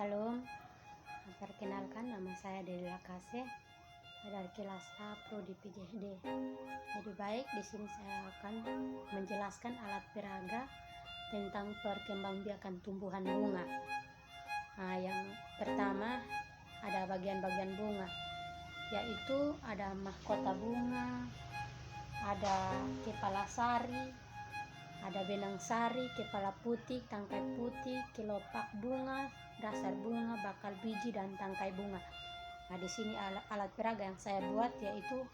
Salam, perkenalkan nama saya Delila Kase dari kelas A Prodi PJD. Jadi baik, di sini saya akan menjelaskan alat peraga tentang perkembangbiakan tumbuhan bunga. Nah, yang pertama ada bagian-bagian bunga, yaitu ada mahkota bunga, ada kepala sari, ada benang sari, kepala putih, tangkai putih, kelopak bunga, dasar bunga, bakal biji, dan tangkai bunga. Nah, di sini alat peraga yang saya buat yaitu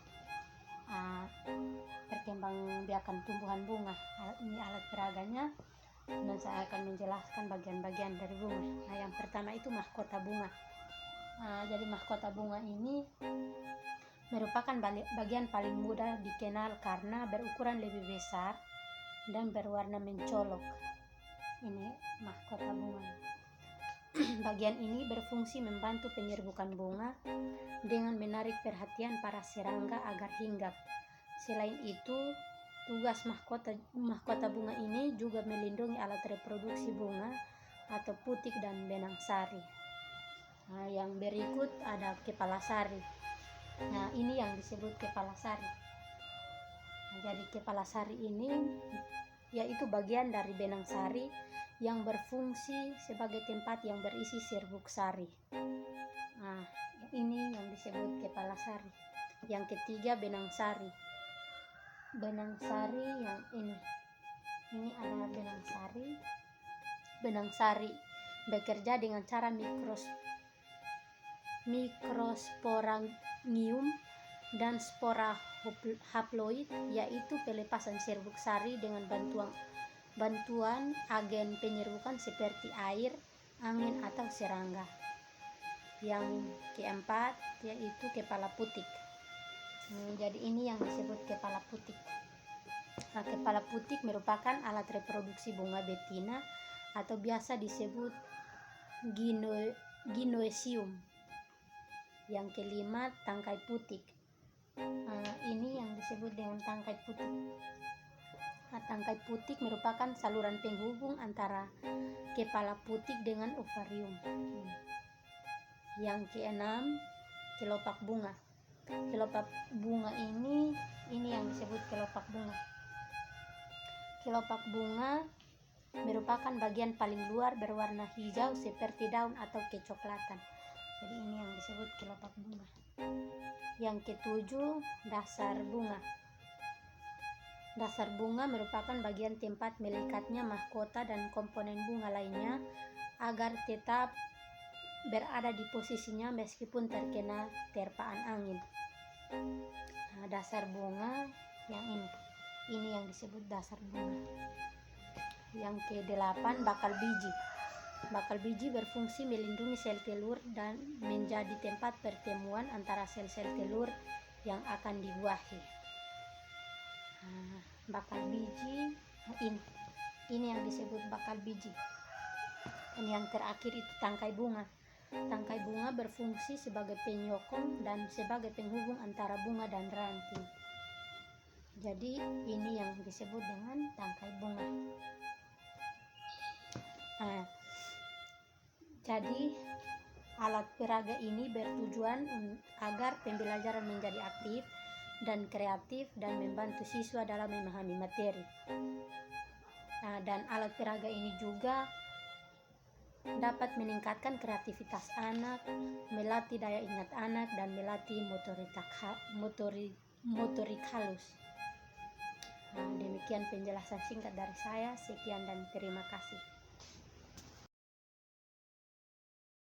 perkembangbiakan tumbuhan bunga. Ini alat peraganya, dan saya akan menjelaskan bagian-bagian dari bunga. Nah, yang pertama itu mahkota bunga. Jadi mahkota bunga ini merupakan bagian paling mudah dikenal karena berukuran lebih besar dan berwarna mencolok. Ini mahkota bunga. Bagian ini berfungsi membantu penyerbukan bunga dengan menarik perhatian para serangga agar hinggap. Selain itu, tugas mahkota bunga ini juga melindungi alat reproduksi bunga atau putik dan benang sari. Nah, yang berikut ada kepala sari. Nah, ini yang disebut kepala sari. Nah, jadi kepala sari ini yaitu bagian dari benang sari yang berfungsi sebagai tempat yang berisi serbuk sari. Nah, ini yang disebut kepala sari. Yang ketiga, benang sari. Benang sari yang ini ada benang sari. Benang sari bekerja dengan cara mikrosporangium dan spora haploid, yaitu pelepasan serbuk sari dengan bantuan agen penyerbukan seperti air, angin, atau serangga. Yang keempat yaitu kepala putik. Jadi ini yang disebut kepala putik. Nah, kepala putik merupakan alat reproduksi bunga betina atau biasa disebut gynoecium. Yang kelima, tangkai putik. Ini yang disebut dengan tangkai putik. Nah, tangkai putik merupakan saluran penghubung antara kepala putik dengan ovarium. Yang keenam, kelopak bunga. Kelopak bunga ini yang disebut kelopak bunga. Kelopak bunga merupakan bagian paling luar berwarna hijau seperti daun atau kecoklatan. Jadi ini yang disebut kelopak bunga. Yang ketujuh, dasar bunga. Dasar bunga merupakan bagian tempat melekatnya mahkota dan komponen bunga lainnya agar tetap berada di posisinya meskipun terkena terpaan angin. Nah, dasar bunga yang ini yang disebut dasar bunga. Yang kedelapan, bakal biji. Bakal biji berfungsi melindungi sel telur dan menjadi tempat pertemuan antara sel-sel telur yang akan dibuahi. Nah, bakal biji ini yang disebut bakal biji. Dan yang terakhir itu tangkai bunga. Tangkai bunga berfungsi sebagai penyokong dan sebagai penghubung antara bunga dan ranting. Jadi ini yang disebut dengan tangkai bunga. Nah, jadi alat peraga ini bertujuan agar pembelajaran menjadi aktif dan kreatif dan membantu siswa dalam memahami materi. Nah, dan alat peraga ini juga dapat meningkatkan kreativitas anak, melatih daya ingat anak, dan melatih motorik halus. Nah, demikian penjelasan singkat dari saya. Sekian dan terima kasih.